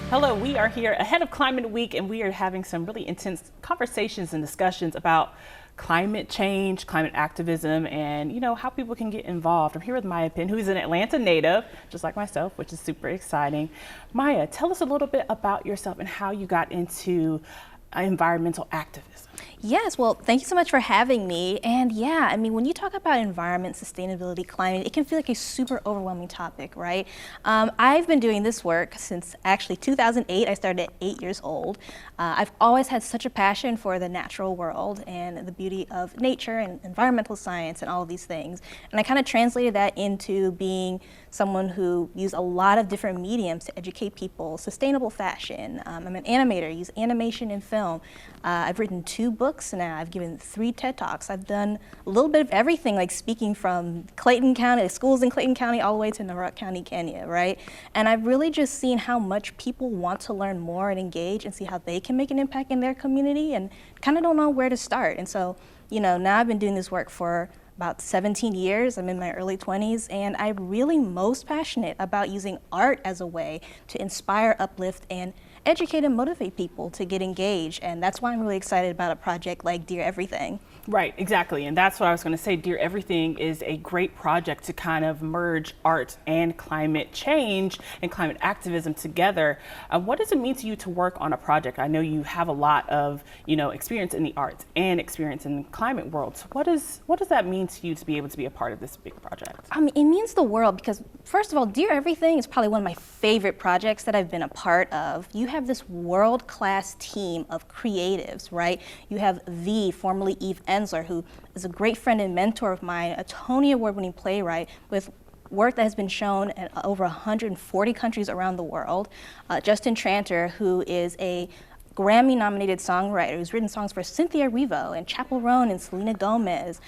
Hello, we are here ahead of Climate Week, and we are having some really intense conversations and discussions about climate change, climate activism, and how people can get involved. I'm here with Maya Penn, who's an Atlanta native, just like myself, which is super exciting. Maya, tell us a little bit about yourself and how you got into environmental activism. Yes, well, thank you so much for having me. And yeah, I mean, when you talk about environment, sustainability, climate, it can feel like a super overwhelming topic, right? I've been doing this work since actually 2008. I started at 8 years old. I've always had such a passion for the natural world and the beauty of nature and environmental science and all of these things. And I kind of translated that into being someone who used a lot of different mediums to educate people, sustainable fashion. I'm an animator, use animation and film. I've written 2 books now. I've given 3 TED Talks. I've done a little bit of everything, like speaking from Clayton County, schools in Clayton County, all the way to Narok County, Kenya, right? And I've really just seen how much people want to learn more and engage and see how they can make an impact in their community and kind of don't know where to start. And so, now I've been doing this work for about 17 years. I'm in my early 20s, and I'm really most passionate about using art as a way to inspire, uplift, and educate and motivate people to get engaged. And that's why I'm really excited about a project like Dear Everything. Right, exactly. And that's what I was going to say. Dear Everything is a great project to kind of merge art and climate change and climate activism together. What does it mean to you to work on a project? I know you have a lot of, experience in the arts and experience in the climate world. So what does that mean to you to be able to be a part of this big project? It means the world because, first of all, Dear Everything is probably one of my favorite projects that I've been a part of. You have this world-class team of creatives, right? You have formerly Eve Ensler, who is a great friend and mentor of mine, a Tony Award-winning playwright with work that has been shown in over 140 countries around the world. Justin Tranter, who is a Grammy-nominated songwriter who's written songs for Cynthia Erivo and Chappell Roan and Selena Gomez.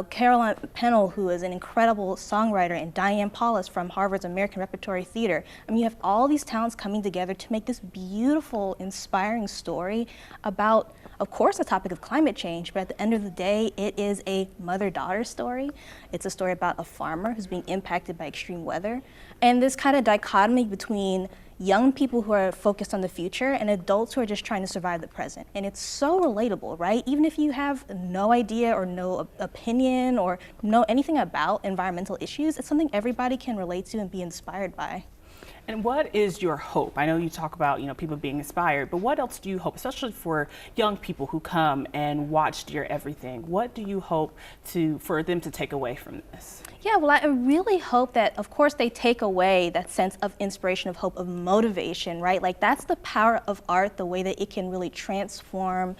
Caroline Pennell, who is an incredible songwriter, and Diane Paulus from Harvard's American Repertory Theater. You have all these talents coming together to make this beautiful, inspiring story about, of course, the topic of climate change, but at the end of the day, it is a mother-daughter story. It's a story about a farmer who's being impacted by extreme weather, and this kind of dichotomy between young people who are focused on the future and adults who are just trying to survive the present. And it's so relatable, right? Even if you have no idea or no opinion or know anything about environmental issues, it's something everybody can relate to and be inspired by. And what is your hope? I know you talk about, people being inspired, but what else do you hope, especially for young people who come and watch Dear Everything? What do you hope for them to take away from this? Yeah, well, I really hope that, of course, they take away that sense of inspiration, of hope, of motivation, right? Like, that's the power of art, the way that it can really transform,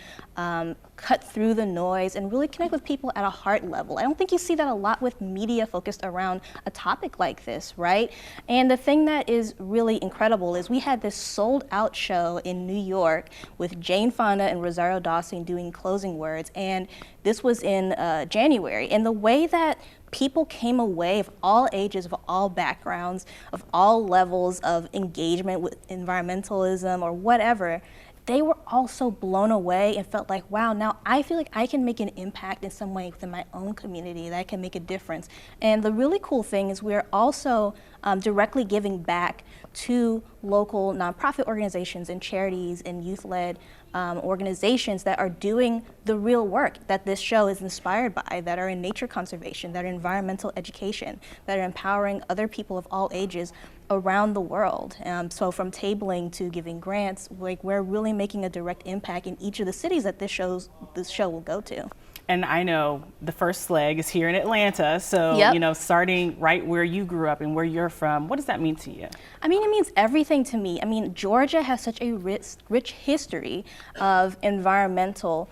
cut through the noise, and really connect with people at a heart level. I don't think you see that a lot with media focused around a topic like this, right? And the thing that is really incredible is we had this sold-out show in New York with Jane Fonda and Rosario Dawson doing closing words, and this was in January. And the way that people came away of all ages, of all backgrounds, of all levels of engagement with environmentalism or whatever, they were all so blown away and felt like, wow, now I feel like I can make an impact in some way within my own community, that I can make a difference. And the really cool thing is we're also directly giving back to local nonprofit organizations and charities and youth-led organizations that are doing the real work that this show is inspired by, that are in nature conservation, that are environmental education, that are empowering other people of all ages around the world. So from tabling to giving grants, like, we're really making a direct impact in each of the cities that this show will go to. And I know the first leg is here in Atlanta, so Yep. Starting right where you grew up and where you're from, what does that mean to you? It means everything to me. Georgia has such a rich history of environmental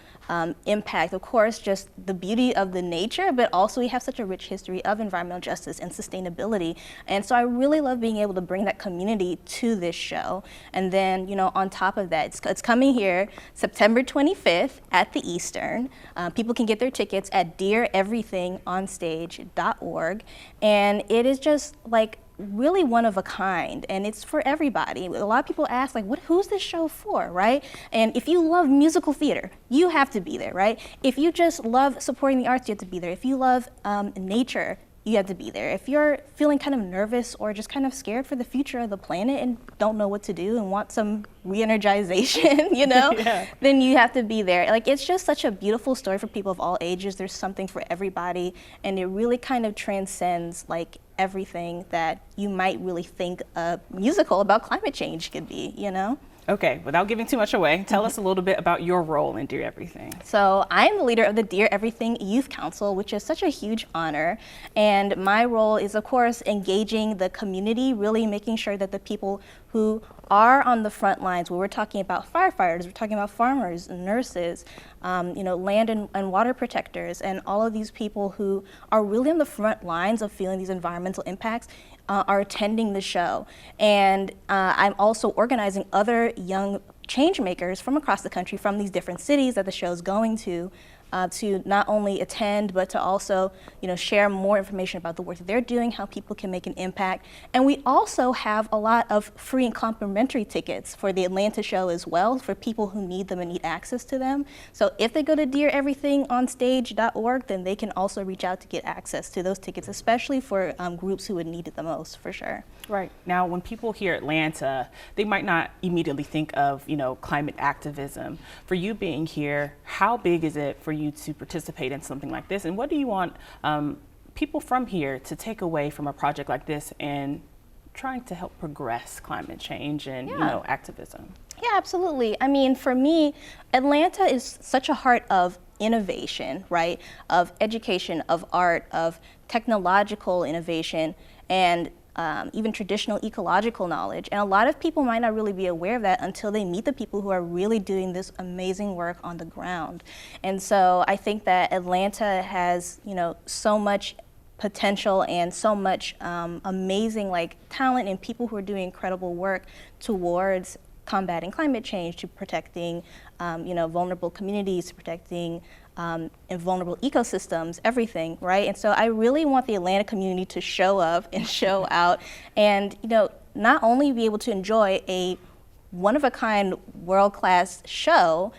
impact. Of course, just the beauty of the nature, but also we have such a rich history of environmental justice and sustainability. And so I really love being able to bring that community to this show. And then, on top of that, it's coming here September 25th at the Eastern. People can get their tickets at deareverythingonstage.org. And it is just like really one of a kind, and it's for everybody. A lot of people ask, like, who's this show for, right? And if you love musical theater, you have to be there, right? If you just love supporting the arts, you have to be there. If you love nature, you have to be there. If you're feeling kind of nervous or just kind of scared for the future of the planet and don't know what to do and want some re-energization, you know, Yeah. then you have to be there. Like, it's just such a beautiful story for people of all ages. There's something for everybody, and it really kind of transcends like everything that you might really think a musical about climate change could be, you know? Okay, without giving too much away, tell us a little bit about your role in Dear Everything. So I'm the leader of the Dear Everything Youth Council, which is such a huge honor. And my role is, of course, engaging the community, really making sure that the people who are on the front lines, where we're talking about firefighters, we're talking about farmers, nurses, you know, land and water protectors, and all of these people who are really on the front lines of feeling these environmental impacts, are attending the show. And I'm also organizing other young change makers from across the country, from these different cities that the show is going to not only attend, but to also, you know, share more information about the work that they're doing, how people can make an impact. And we also have a lot of free and complimentary tickets for the Atlanta show as well, for people who need them and need access to them. So if they go to deareverythingonstage.org, then they can also reach out to get access to those tickets, especially for groups who would need it the most, for sure. Right. Now, when people hear Atlanta, they might not immediately think of, you know, climate activism. For you being here, how big is it for you to participate in something like this? And what do you want people from here to take away from a project like this and trying to help progress climate change and, you know, activism? Yeah, absolutely. I mean, for me, Atlanta is such a heart of innovation, right? Of education, of art, of technological innovation, and even traditional ecological knowledge. And a lot of people might not really be aware of that until they meet the people who are really doing this amazing work on the ground. And so I think that Atlanta has, you know, so much potential and so much amazing like talent and people who are doing incredible work towards combating climate change, to protecting you know, vulnerable communities, to protecting and vulnerable ecosystems, everything, right? And so I really want the Atlanta community to show up and show out, and, you know, not only be able to enjoy a one-of-a-kind, world-class show,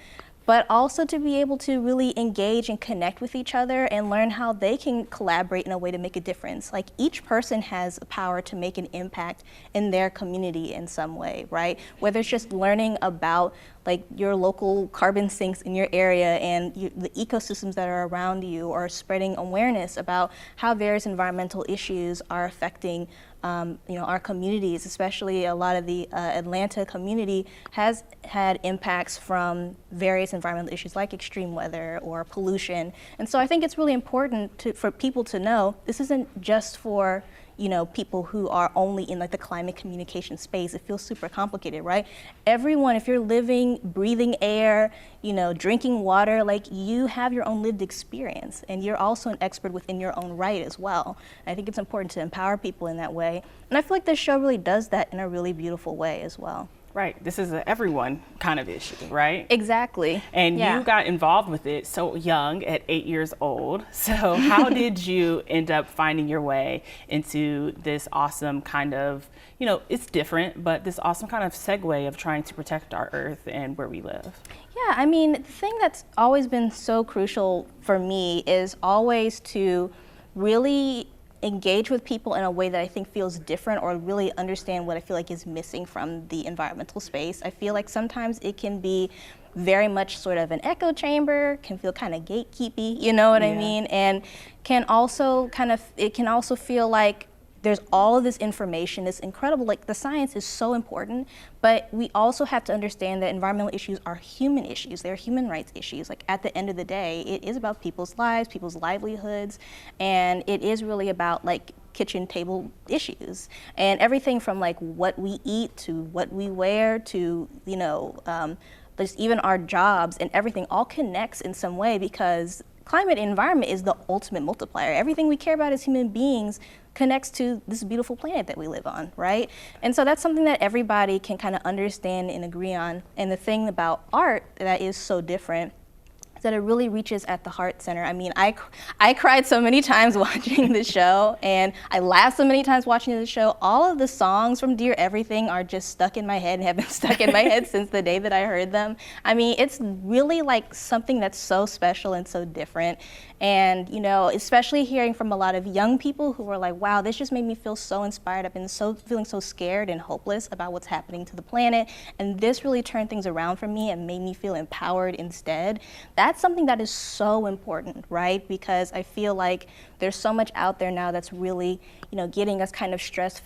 but also to be able to really engage and connect with each other and learn how they can collaborate in a way to make a difference. Like, each person has the power to make an impact in their community in some way, right? Whether it's just learning about like your local carbon sinks in your area and the ecosystems that are around you, or spreading awareness about how various environmental issues are affecting you know, our communities. Especially a lot of the Atlanta community has had impacts from various environmental issues like extreme weather or pollution. And so I think it's really important for people to know this isn't just for, you know, people who are only in like the climate communication space. It feels super complicated, right? Everyone, if you're living, breathing air, you know, drinking water, like, you have your own lived experience, and you're also an expert within your own right as well. And I think it's important to empower people in that way. And I feel like this show really does that in a really beautiful way as well. Right. This is an everyone kind of issue, right? Exactly. And you got involved with it so young, at 8 years old. So how did you end up finding your way into this awesome kind of, you know, it's different, but this awesome kind of segue of trying to protect our earth and where we live? Yeah, I mean, the thing that's always been so crucial for me is always to really engage with people in a way that I think feels different, or really understand what I feel like is missing from the environmental space. I feel like sometimes it can be very much sort of an echo chamber, can feel kind of gatekeepy, you know what I mean? And can also it can also feel like there's all of this information, this incredible, like, the science is so important, but we also have to understand that environmental issues are human issues. They're human rights issues. Like, at the end of the day, it is about people's lives, people's livelihoods, and it is really about like kitchen table issues, and everything from like what we eat to what we wear to, you know, just even our jobs, and everything all connects in some way, because climate and environment is the ultimate multiplier. Everything we care about as human beings connects to this beautiful planet that we live on, right? And so that's something that everybody can kind of understand and agree on. And the thing about art that is so different is that it really reaches at the heart center. I mean, I cried so many times watching the show, and I laughed so many times watching the show. All of the songs from Dear Everything are just stuck in my head and have been stuck in my head since the day that I heard them. I mean, it's really like something that's so special and so different. And, you know, especially hearing from a lot of young people who were like, wow, this just made me feel so inspired. I've been feeling so scared and hopeless about what's happening to the planet. And this really turned things around for me and made me feel empowered instead. That's something that is so important, right? Because I feel like there's so much out there now that's really, you know, getting us kind of stressed,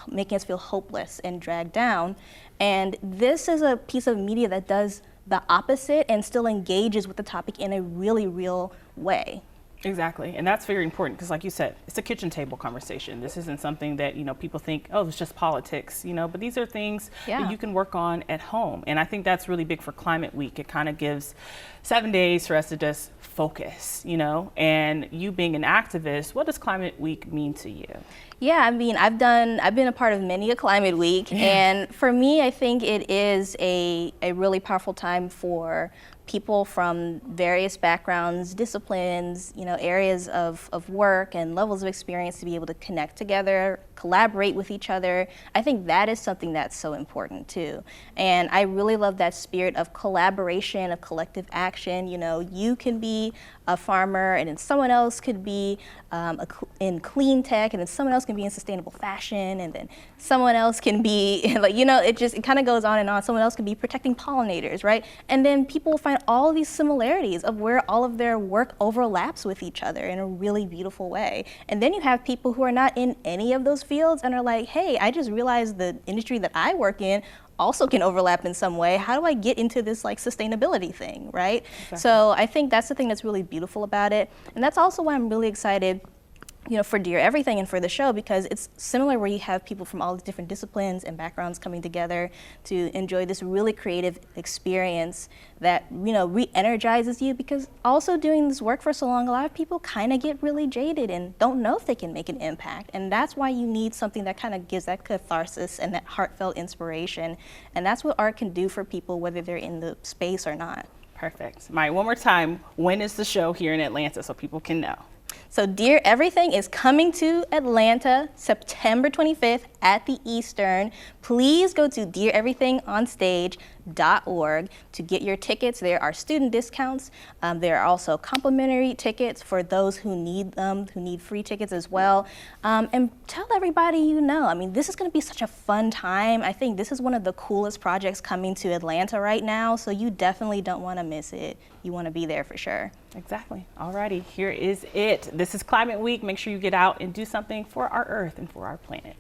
making us feel hopeless and dragged down. And this is a piece of media that does the opposite and still engages with the topic in a really real way. Exactly, and that's very important because, like you said, it's a kitchen table conversation. This isn't something that, you know, people think, oh, it's just politics, you know, but these are things that you can work on at home. And I think that's really big for Climate Week. It kind of gives 7 days for us to just focus, you know, and you being an activist, what does Climate Week mean to you? Yeah, I mean, I've been a part of many a Climate Week, and for me, I think it is a really powerful time for people from various backgrounds, disciplines, you know, areas of work and levels of experience to be able to connect together, collaborate with each other. I think that is something that's so important too. And I really love that spirit of collaboration, of collective action. You know, you can be a farmer and then someone else could be in clean tech, and then someone else can be in sustainable fashion, and then someone else can be like, you know, it kind of goes on and on. Someone else could be protecting pollinators, right? And then people will find all of these similarities of where all of their work overlaps with each other in a really beautiful way. And then you have people who are not in any of those fields and are like, hey, I just realized the industry that I work in also can overlap in some way. How do I get into this like sustainability thing, right? Exactly. So I think that's the thing that's really beautiful about it. And that's also why I'm really excited, you know, for Dear Everything and for the show, because it's similar where you have people from all the different disciplines and backgrounds coming together to enjoy this really creative experience that, you know, re-energizes you, because also doing this work for so long, a lot of people kind of get really jaded and don't know if they can make an impact. And that's why you need something that kind of gives that catharsis and that heartfelt inspiration. And that's what art can do for people, whether they're in the space or not. Perfect. Maya, one more time, when is the show here in Atlanta so people can know? So Dear Everything is coming to Atlanta September 25th at the Eastern. Please go to deareverythingonstage.org to get your tickets. There are student discounts. There are also complimentary tickets for those who need them, who need free tickets as well. And tell everybody you know. I mean, this is going to be such a fun time. I think this is one of the coolest projects coming to Atlanta right now, so you definitely don't want to miss it. You want to be there for sure. Exactly. Alrighty, here is it. This is Climate Week. Make sure you get out and do something for our Earth and for our planet.